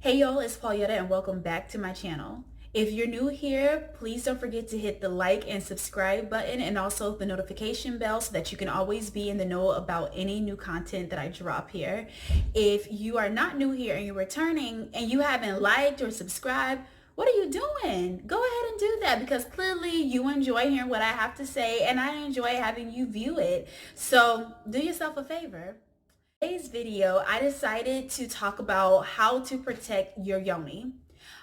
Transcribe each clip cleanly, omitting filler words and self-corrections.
Hey y'all, it's Pauletta and welcome back to my channel. If you're new here, please don't forget to hit the like and subscribe button and also the notification bell so that you can always be in the know about any new content that I drop here. If you are not new here and you're returning and you haven't liked or subscribed, what are you doing? Go ahead and do that because clearly you enjoy hearing what I have to say and I enjoy having you view it. So do yourself a favor. Today's video, I decided to talk about how to protect your yoni.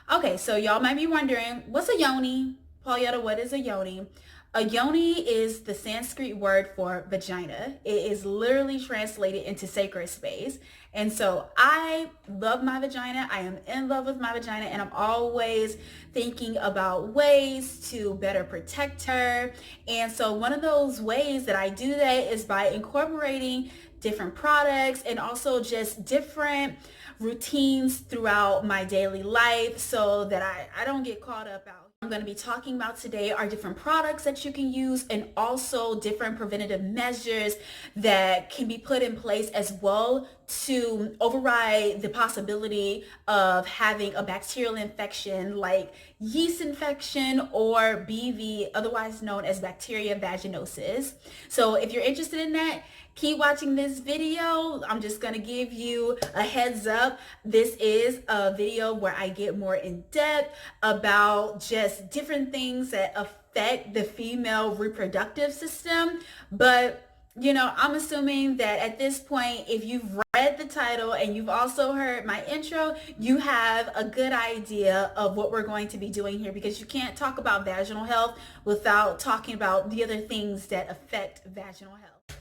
Okay, so y'all might be wondering, what's a yoni? Pauletta, what is a yoni? A yoni is the Sanskrit word for vagina. It is literally translated into sacred space. And so I love my vagina. I am in love with my vagina and I'm always thinking about ways to better protect her. And so one of those ways that I do that is by incorporating different products and also just different routines throughout my daily life so that I don't get caught up out. I'm going to be talking about today are different products that you can use and also different preventative measures that can be put in place as well to override the possibility of having a bacterial infection like yeast infection or BV, otherwise known as bacteria vaginosis. So if you're interested in that, keep watching this video. I'm just going to give you a heads up. This is a video where I get more in depth about just different things that affect the female reproductive system. But you know, I'm assuming that at this point, if you've read the title and you've also heard my intro, you have a good idea of what we're going to be doing here because you can't talk about vaginal health without talking about the other things that affect vaginal health.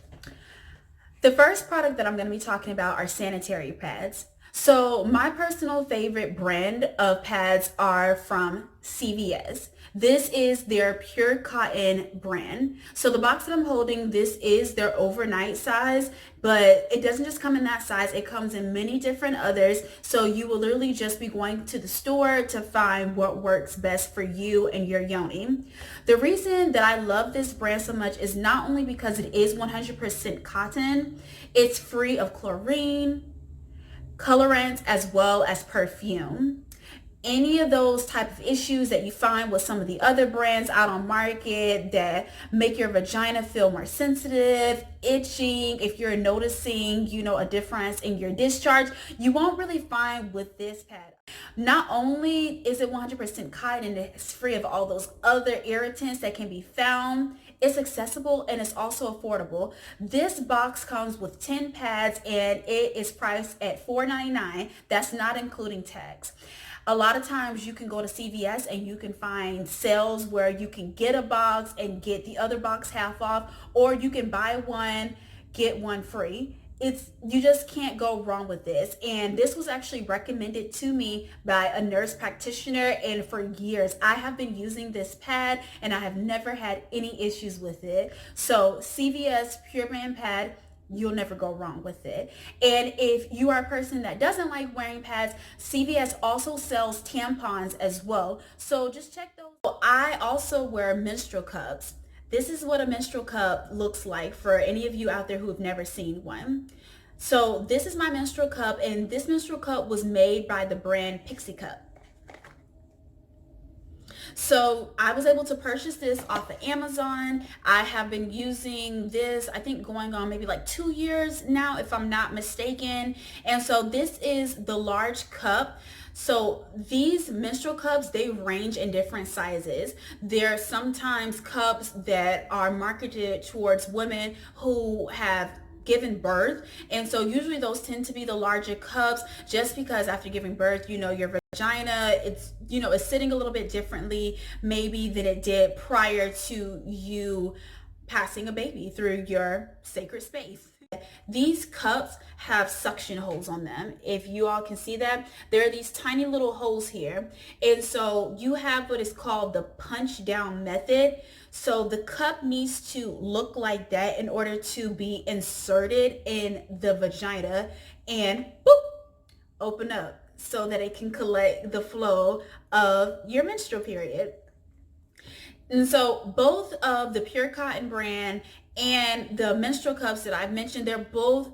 The first product that I'm going to be talking about are sanitary pads. So my personal favorite brand of pads are from CVS. This is their pure cotton brand. So the box that I'm holding, this is their overnight size, but it doesn't just come in that size. It comes in many different others. So you will literally just be going to the store to find what works best for you and your yoni. The reason that I love this brand so much is not only because it is 100% cotton, it's free of chlorine, colorants, as well as perfume. Any of those type of issues that you find with some of the other brands out on market that make your vagina feel more sensitive, itching, if you're noticing, a difference in your discharge, you won't really find with this pad. Not only is it 100% cotton and it's free of all those other irritants that can be found, it's accessible and it's also affordable. This box comes with 10 pads and it is priced at $4.99. That's not including tax. A lot of times you can go to CVS and you can find sales where you can get a box and get the other box half off, or you can buy one, get one free. You just can't go wrong with this. And this was actually recommended to me by a nurse practitioner, and for years I have been using this pad and I have never had any issues with it. So CVS Pure Band Pad, you'll never go wrong with it. And if you are a person that doesn't like wearing pads, CVS also sells tampons as well. So just check those. I also wear menstrual cups. This is what a menstrual cup looks like for any of you out there who have never seen one. So this is my menstrual cup, and this menstrual cup was made by the brand Pixie Cup. So I was able to purchase this off of Amazon. I have been using this, I think going on maybe like 2 years now, if I'm not mistaken. And so this is the large cup. So these menstrual cups, they range in different sizes. There are sometimes cups that are marketed towards women who have given birth, and so usually those tend to be the larger cups just because after giving birth, your vagina, it's sitting a little bit differently maybe than it did prior to you passing a baby through your sacred space. These cups have suction holes on them. If you all can see that, there are these tiny little holes here. And so you have what is called the punch down method. So the cup needs to look like that in order to be inserted in the vagina and boop, open up so that it can collect the flow of your menstrual period. And so both of the Pure Cotton brand and the menstrual cups that I've mentioned, they're both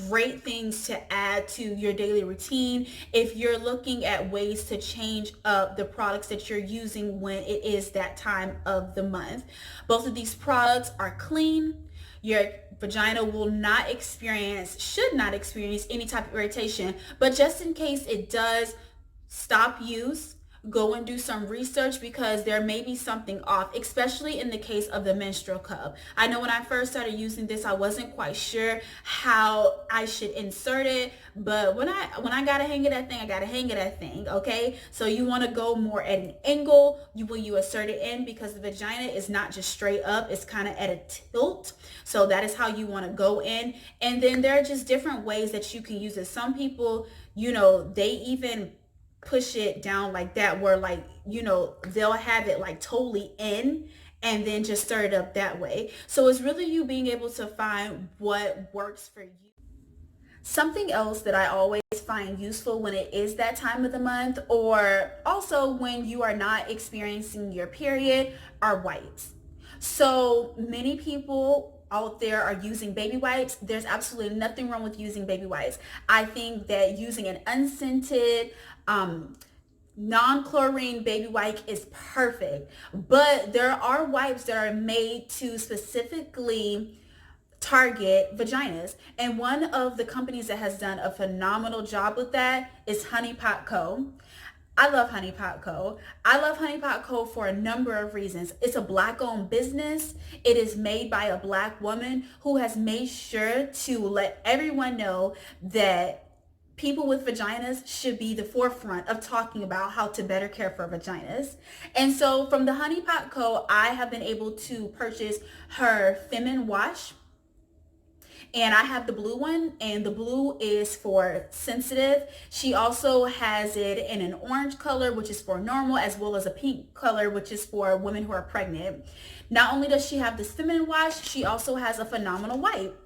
great things to add to your daily routine if you're looking at ways to change up the products that you're using when it is that time of the month. Both of these products are clean. Your vagina will not experience, should not experience any type of irritation, but just in case it does, stop use, go and do some research, because there may be something off, especially in the case of the menstrual cup. I know when I first started using this, I wasn't quite sure how I should insert it, but when I gotta hang it that thing, I gotta hang it that thing, okay? So you want to go more at an angle when you insert it in, because the vagina is not just straight up, it's kind of at a tilt. So that is how you want to go in. And then there are just different ways that you can use it. Some people, they even push it down like that, where they'll have it like totally in and then just stir it up that way. So it's really you being able to find what works for you. Something else that I always find useful when it is that time of the month, or also when you are not experiencing your period, are wipes. So many people out there are using baby wipes. There's absolutely nothing wrong with using baby wipes. I think that using an unscented, non-chlorine baby wipe is perfect, but there are wipes that are made to specifically target vaginas, and one of the companies that has done a phenomenal job with that is Honey Pot Co. I love Honey Pot Co. I love Honey Pot Co. for a number of reasons. It's a Black-owned business. It is made by a Black woman who has made sure to let everyone know that people with vaginas should be the forefront of talking about how to better care for vaginas. And so from the Honey Pot Co., I have been able to purchase her Feminine Wash. And I have the blue one, and the blue is for sensitive. She also has it in an orange color, which is for normal, as well as a pink color, which is for women who are pregnant. Not only does she have this feminine wash, she also has a phenomenal wipe.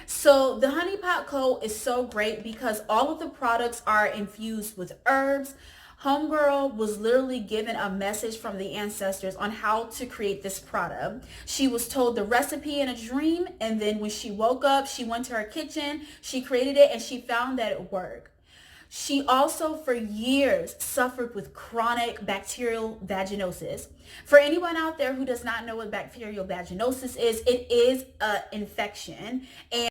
So the Honey Pot Co. is so great because all of the products are infused with herbs. Homegirl was literally given a message from the ancestors on how to create this product. She was told the recipe in a dream, and then when she woke up, she went to her kitchen, she created it, and she found that it worked. She also, for years, suffered with chronic bacterial vaginosis. For anyone out there who does not know what bacterial vaginosis is, it is an infection.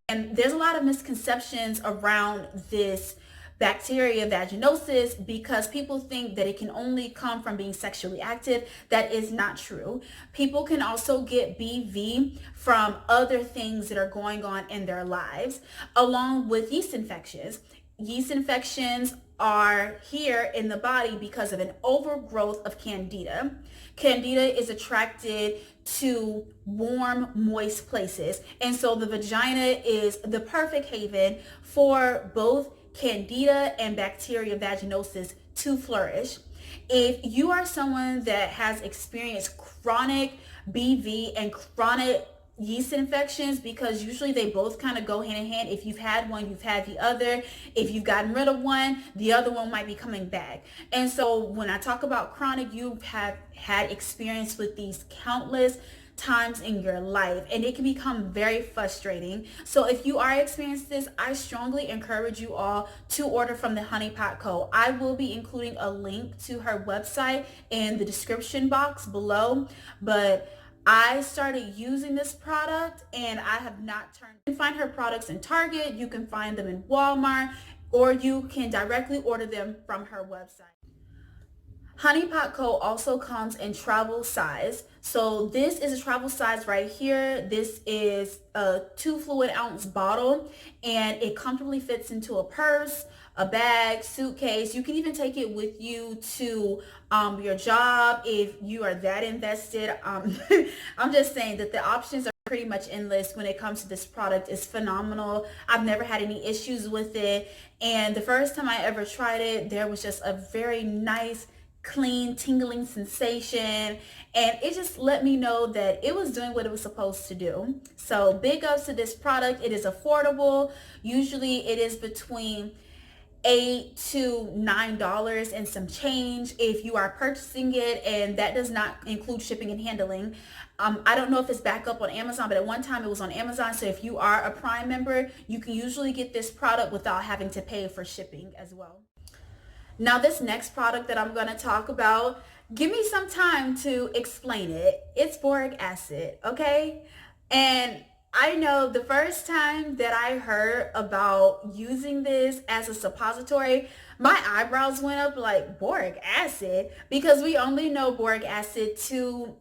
And there's a lot of misconceptions around this bacteria vaginosis because people think that it can only come from being sexually active. That is not true. People can also get BV from other things that are going on in their lives, along with yeast infections. Yeast infections are here in the body because of an overgrowth of candida. Candida is attracted to warm, moist places. And so the vagina is the perfect haven for both candida and bacteria vaginosis to flourish. If you are someone that has experienced chronic BV and chronic yeast infections, because usually they both kind of go hand in hand. If you've had one, you've had the other. If you've gotten rid of one, the other one might be coming back. And so when I talk about chronic, you have had experience with these countless times in your life, and it can become very frustrating. So if you are experiencing this, I strongly encourage you all to order from the Honey Pot Co. I will be including a link to her website in the description box below, but I started using this product and I have not turned. You can find her products in Target, you can find them in Walmart, or you can directly order them from her website. Honey Pot Co. also comes in travel size. So this is a travel size right here. This is a 2 fluid ounce bottle, and it comfortably fits into a purse, a bag, suitcase. You can even take it with you to your job if you are that invested. I'm just saying that the options are pretty much endless when it comes to this product. It's phenomenal. I've never had any issues with it. And the first time I ever tried it, there was just a very nice, clean, tingling sensation, and it just let me know that it was doing what it was supposed to do. So big ups to this product. It is affordable. Usually it is between $8 to $9 and some change if you are purchasing it, and that does not include shipping and handling. I don't know if it's back up on Amazon, but at one time it was on Amazon. So if you are a Prime member, you can usually get this product without having to pay for shipping as well. Now this next product that I'm going to talk about, give me some time to explain it. It's boric acid, okay? And I know the first time that I heard about using this as a suppository, my eyebrows went up like, boric acid? Because we only know boric acid to,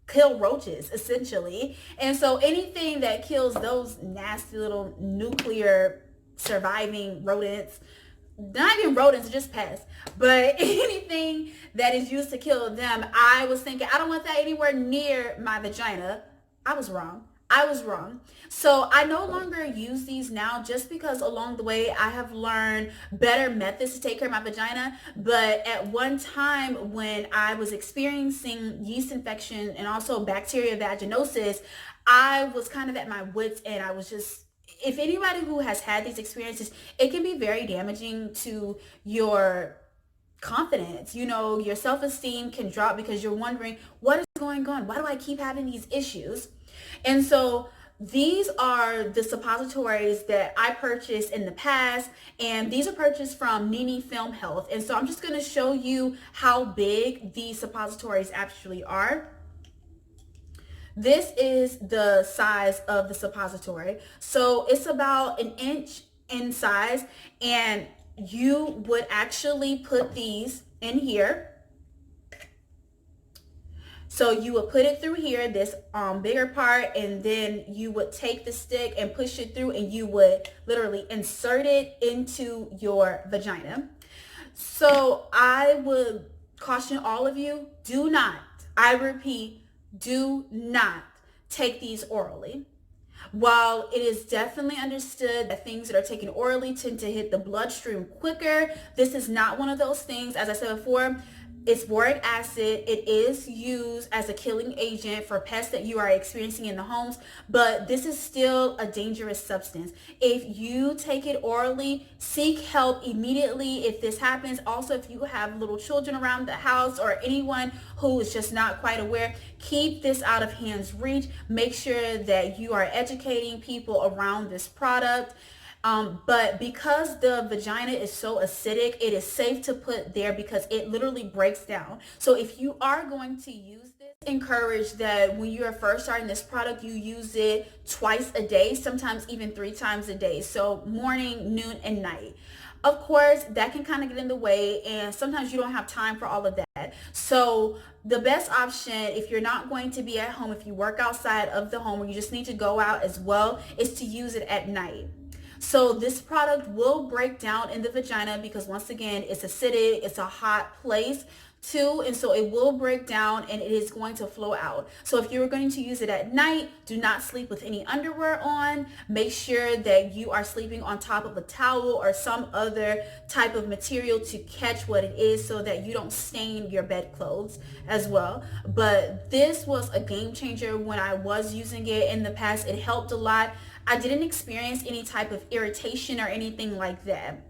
kill roaches essentially. And so anything that kills those nasty little nuclear surviving rodents, not even rodents, just pests, but anything that is used to kill them, I was thinking, I don't want that anywhere near my vagina. I was wrong. So I no longer use these now, just because along the way I have learned better methods to take care of my vagina. But at one time when I was experiencing yeast infection and also bacteria vaginosis, I was kind of at my wits end. I was just, if anybody who has had these experiences, it can be very damaging to your confidence. Your self-esteem can drop because you're wondering, what is going on? Why do I keep having these issues? And so these are the suppositories that I purchased in the past, and these are purchased from Nini Film Health. And so I'm just going to show you how big these suppositories actually are. This is the size of the suppository. So it's about an inch in size, and you would actually put these in here. So you would put it through here, this bigger part, and then you would take the stick and push it through, and you would literally insert it into your vagina. So I would caution all of you, do not, I repeat, do not take these orally. While it is definitely understood that things that are taken orally tend to hit the bloodstream quicker, this is not one of those things. As I said before, it's boric acid. It is used as a killing agent for pests that you are experiencing in the homes, but this is still a dangerous substance. If you take it orally, seek help immediately if this happens. Also, if you have little children around the house or anyone who is just not quite aware, keep this out of hand's reach. Make sure that you are educating people around this product. But because the vagina is so acidic, it is safe to put there because it literally breaks down. So if you are going to use this, encourage that when you are first starting this product, you use it twice a day, sometimes even 3 times a day. So morning, noon, and night. Of course, that can kind of get in the way, and sometimes you don't have time for all of that. So the best option, if you're not going to be at home, if you work outside of the home or you just need to go out as well, is to use it at night. So this product will break down in the vagina because, once again, it's acidic, it's a hot place too, and so it will break down and it is going to flow out. So if you're going to use it at night, do not sleep with any underwear on. Make sure that you are sleeping on top of a towel or some other type of material to catch what it is so that you don't stain your bedclothes as well. But this was a game changer when I was using it in the past. It helped a lot. I didn't experience any type of irritation or anything like that.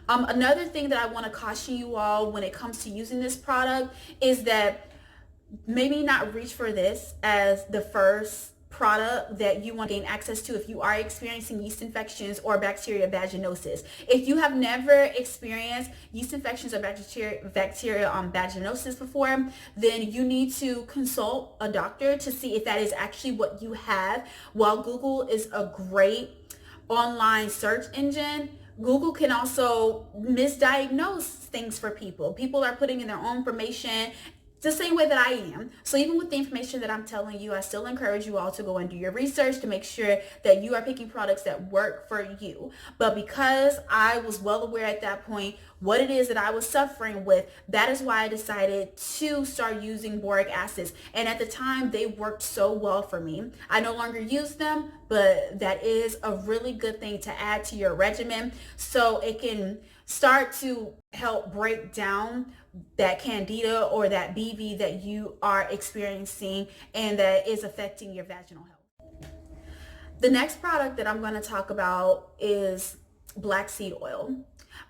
Another thing that I want to caution you all when it comes to using this product is that maybe not reach for this as the first product that you want to gain access to if you are experiencing yeast infections or bacteria vaginosis. If you have never experienced yeast infections or bacteria vaginosis before, then you need to consult a doctor to see if that is actually what you have. While Google is a great online search engine, Google can also misdiagnose things for people. People are putting in their own information the same way that I am. So even with the information that I'm telling you, I still encourage you all to go and do your research to make sure that you are picking products that work for you. But because I was well aware at that point what it is that I was suffering with, that is why I decided to start using boric acids. And at the time, they worked so well for me. I no longer use them, but that is a really good thing to add to your regimen so it can start to help break down that candida or that BV that you are experiencing and that is affecting your vaginal health. The next product that I'm going to talk about is black seed oil.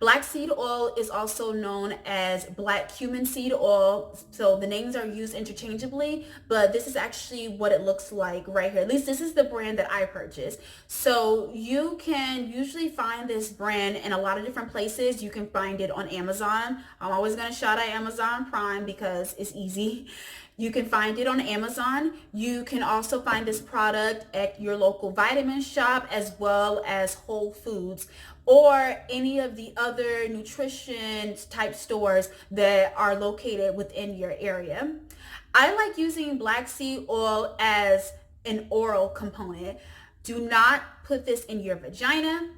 Black seed oil is also known as black cumin seed oil. So the names are used interchangeably, but this is actually what it looks like right here. At least this is the brand that I purchased. So you can usually find this brand in a lot of different places. You can find it on Amazon. I'm always going to shout out Amazon Prime because it's easy. You can find it on Amazon. You can also find this product at your local vitamin shop as well as Whole Foods or any of the other nutrition type stores that are located within your area. I like using black seed oil as an oral component. Do not put this in your vagina.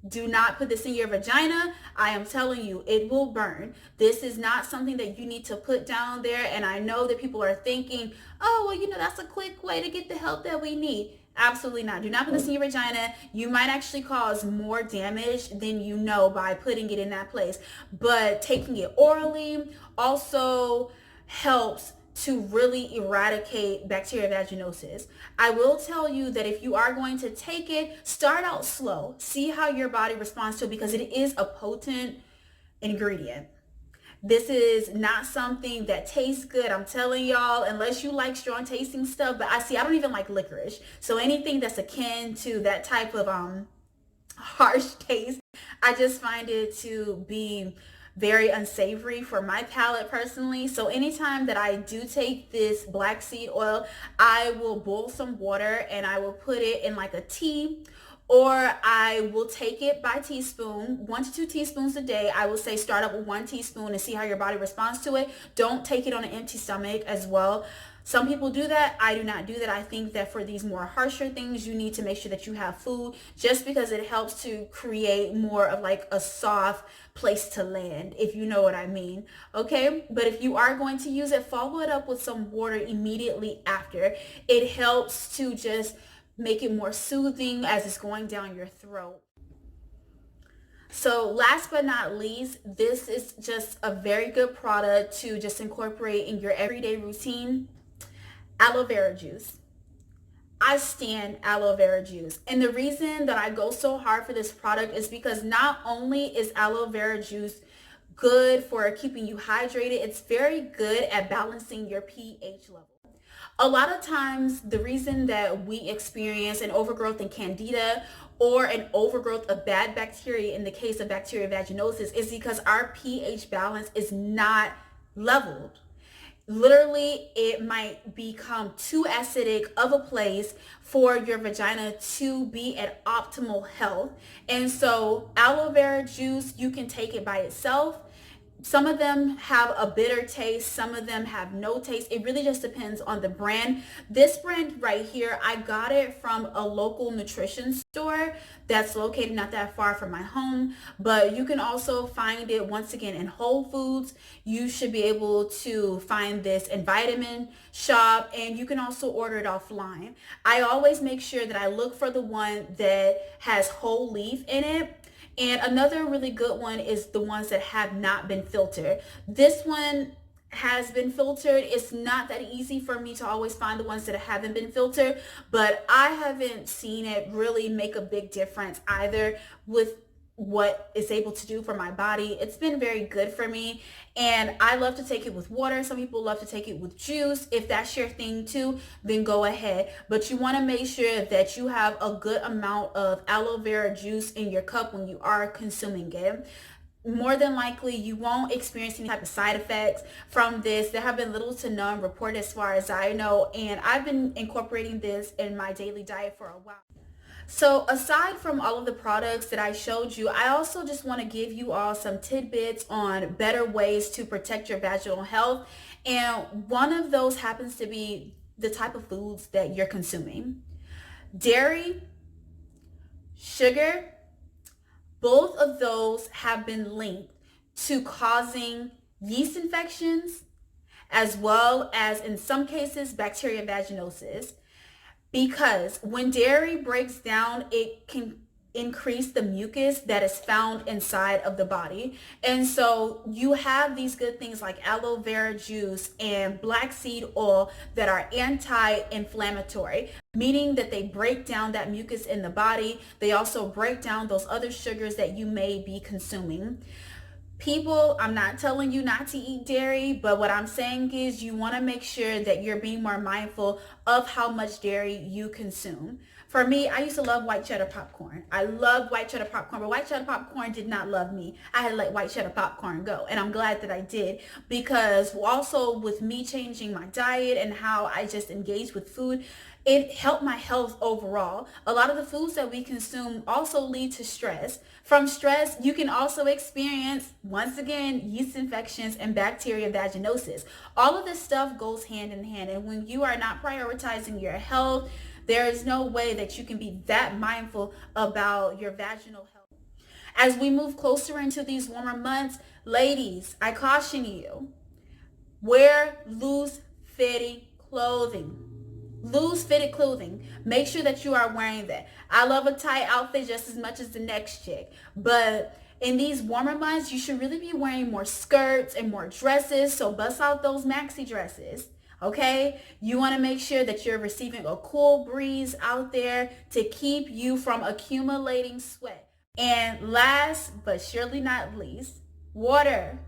Do not put this in your vagina. I am telling you, it will burn. This is not something that you need to put down there. And I know that people are thinking, oh, well, that's a quick way to get the help that we need. Absolutely not. Do not put this in your vagina. You might actually cause more damage than you know by putting it in that place. But taking it orally also helps to really eradicate bacterial vaginosis. I will tell you that if you are going to take it, start out slow. See how your body responds to it because it is a potent ingredient. This is not something that tastes good. I'm telling y'all, unless you like strong tasting stuff, but I don't even like licorice. So anything that's akin to that type of harsh taste, I just find it to be very unsavory for my palate personally. So anytime that I do take this black seed oil, I will boil some water and I will put it in like a tea, or I will take it by teaspoon, 1 to 2 teaspoons a day. I will say start up with 1 teaspoon and see how your body responds to it. Don't take it on an empty stomach as well. Some people do that. I do not do that. I think that for these more harsher things, you need to make sure that you have food just because it helps to create more of like a soft place to land, if you know what I mean. Okay. But if you are going to use it, follow it up with some water immediately after. It helps to just make it more soothing as it's going down your throat. So last but not least, this is just a very good product to just incorporate in your everyday routine. Aloe vera juice. I stan aloe vera juice. And the reason that I go so hard for this product is because not only is aloe vera juice good for keeping you hydrated, it's very good at balancing your pH level. A lot of times, the reason that we experience an overgrowth in candida or an overgrowth of bad bacteria in the case of bacterial vaginosis is because our pH balance is not leveled. Literally, it might become too acidic of a place for your vagina to be at optimal health. And so aloe vera juice, you can take it by itself. Some of them have a bitter taste. Some of them have no taste. It really just depends on the brand. This brand right here, I got it from a local nutrition store that's located not that far from my home. But you can also find it once again in Whole Foods. You should be able to find this in Vitamin Shop, and you can also order it offline. I always make sure that I look for the one that has whole leaf in it. And another really good one is the ones that have not been filtered. This one has been filtered. It's not that easy for me to always find the ones that haven't been filtered, but I haven't seen it really make a big difference either with what it's able to do for my body. It's been very good for me, and I love to take it with water. Some people love to take it with juice. If that's your thing too, then go ahead, but you want to make sure that you have a good amount of aloe vera juice in your cup when you are consuming it. More than likely, you won't experience any type of side effects from this. There have been little to none reported as far as I know, and I've been incorporating this in my daily diet for a while. So aside from all of the products that I showed you, I also just want to give you all some tidbits on better ways to protect your vaginal health. And one of those happens to be the type of foods that you're consuming. Dairy, sugar, both of those have been linked to causing yeast infections, as well as in some cases, bacterial vaginosis. Because when dairy breaks down, it can increase the mucus that is found inside of the body. And so you have these good things like aloe vera juice and black seed oil that are anti-inflammatory, meaning that they break down that mucus in the body. They also break down those other sugars that you may be consuming. People, I'm not telling you not to eat dairy, but what I'm saying is you want to make sure that you're being more mindful of how much dairy you consume. For me, I used to love white cheddar popcorn. I loved white cheddar popcorn, but white cheddar popcorn did not love me. I had to let white cheddar popcorn go, and I'm glad that I did, because also with me changing my diet and how I just engage with food, it helped my health overall. A lot of the foods that we consume also lead to stress. From stress, you can also experience, once again, yeast infections and bacteria vaginosis. All of this stuff goes hand in hand, and when you are not prioritizing your health, there is no way that you can be that mindful about your vaginal health. As we move closer into these warmer months, ladies, I caution you, wear loose fitting clothing. Loose fitted clothing. Make sure that you are wearing that. I love a tight outfit just as much as the next chick, but in these warmer months, you should really be wearing more skirts and more dresses. So bust out those maxi dresses. Okay, you want to make sure that you're receiving a cool breeze out there to keep you from accumulating sweat. And last but surely not least, water.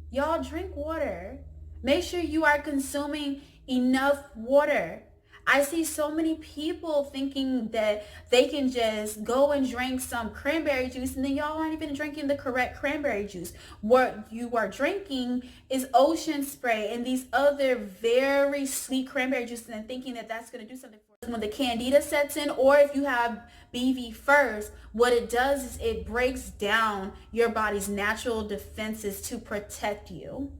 Y'all drink water. Make sure you are consuming enough water. I see so many people thinking that they can just go and drink some cranberry juice, and then y'all aren't even drinking the correct cranberry juice. What you are drinking is ocean spray and these other very sweet cranberry juices, and thinking that that's going to do something for you. When the candida sets in, or if you have BV first, what it does is it breaks down your body's natural defenses to protect you.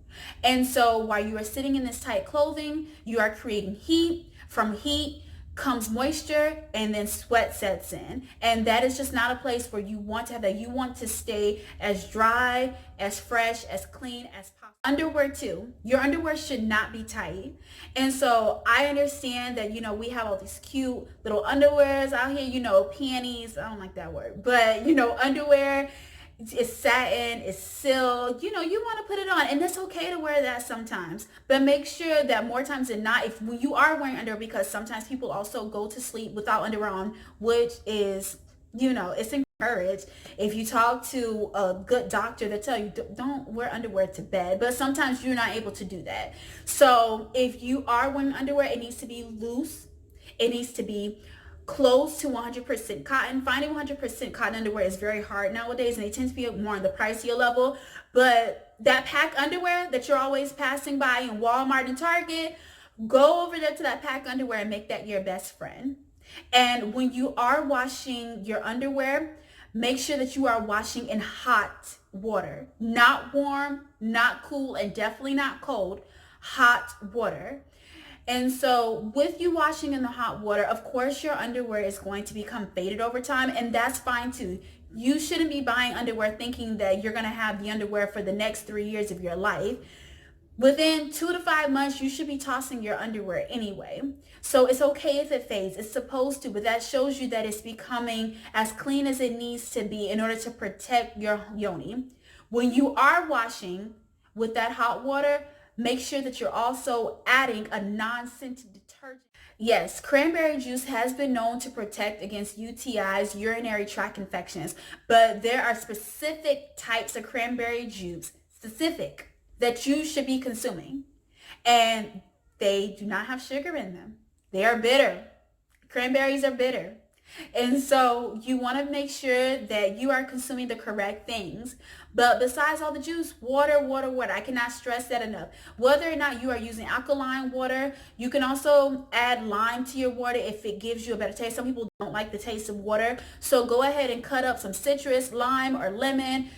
And so while you are sitting in this tight clothing, you are creating heat. From heat comes moisture, and then sweat sets in. And that is just not a place where you want to have that. You want to stay as dry, as fresh, as clean as possible. Underwear too. Your underwear should not be tight. And so I understand that, we have all these cute little underwears out here, panties. I don't like that word, but underwear. It's satin, it's silk, you want to put it on, and it's okay to wear that sometimes, but make sure that more times than not, if you are wearing underwear, because sometimes people also go to sleep without underwear on, which is, it's encouraged. If you talk to a good doctor, they'll tell you don't wear underwear to bed, but sometimes you're not able to do that. So if you are wearing underwear, it needs to be loose. It needs to be close to 100% cotton. Finding 100% cotton underwear is very hard nowadays, and they tend to be more on the pricier level. But that pack underwear that you're always passing by in Walmart and Target, go over there to that pack underwear and make that your best friend. And when you are washing your underwear, make sure that you are washing in hot water, not warm, not cool, and definitely not cold. Hot water. And so with you washing in the hot water, of course, your underwear is going to become faded over time, and that's fine too. You shouldn't be buying underwear thinking that you're going to have the underwear for the next 3 years of your life. Within 2 to 5 months, you should be tossing your underwear anyway. So it's okay if it fades. It's supposed to, but that shows you that it's becoming as clean as it needs to be in order to protect your yoni. When you are washing with that hot water, make sure that you're also adding a non-scented detergent. Yes, cranberry juice has been known to protect against UTIs, urinary tract infections, but there are specific types of cranberry juice, that you should be consuming. And they do not have sugar in them. They are bitter. Cranberries are bitter. And so you want to make sure that you are consuming the correct things. But besides all the juice, water. I cannot stress that enough. Whether or not you are using alkaline water, you can also add lime to your water if it gives you a better taste. Some people don't like the taste of water. So go ahead and cut up some citrus, lime, or lemon.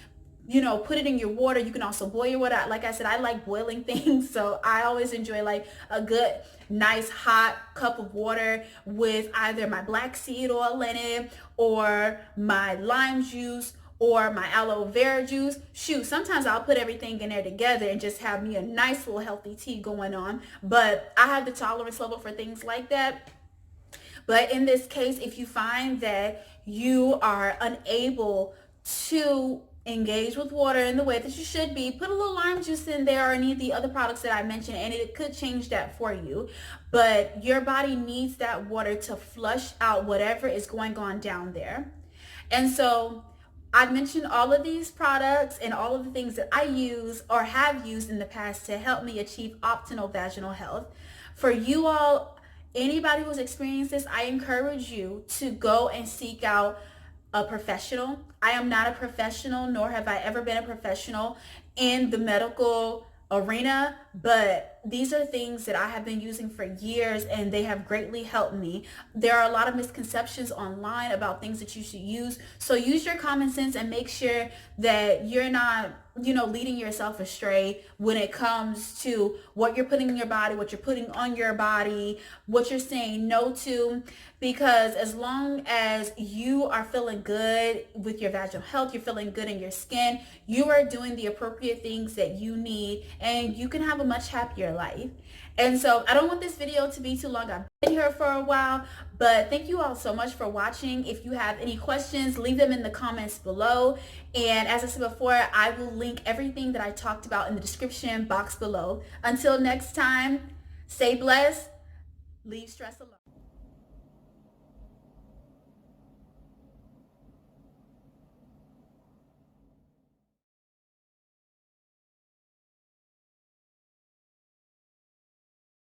Put it in your water. You can also boil your water. Like I said, I like boiling things. So I always enjoy like a good, nice, hot cup of water with either my black seed oil in it, or my lime juice, or my aloe vera juice. Shoot, sometimes I'll put everything in there together and just have me a nice little healthy tea going on. But I have the tolerance level for things like that. But in this case, if you find that you are unable to engage with water in the way that you should be, put a little lime juice in there or any of the other products that I mentioned, and it could change that for you. But your body needs that water to flush out whatever is going on down there. And so I've mentioned all of these products and all of the things that I use or have used in the past to help me achieve optimal vaginal health. For you all, anybody who's experienced this, I encourage you to go and seek out a professional. I am not a professional, nor have I ever been a professional in the medical arena, but these are things that I have been using for years and they have greatly helped me. There are a lot of misconceptions online about things that you should use. So use your common sense and make sure that you're not, leading yourself astray when it comes to what you're putting in your body, what you're putting on your body, what you're saying no to. Because as long as you are feeling good with your vaginal health, you're feeling good in your skin, you are doing the appropriate things that you need, and you can have a much happier life. And so I don't want this video to be too long. I've been here for a while, but thank you all so much for watching. If you have any questions, leave them in the comments below. And as I said before, I will link everything that I talked about in the description box below. Until next time, stay blessed, leave stress alone.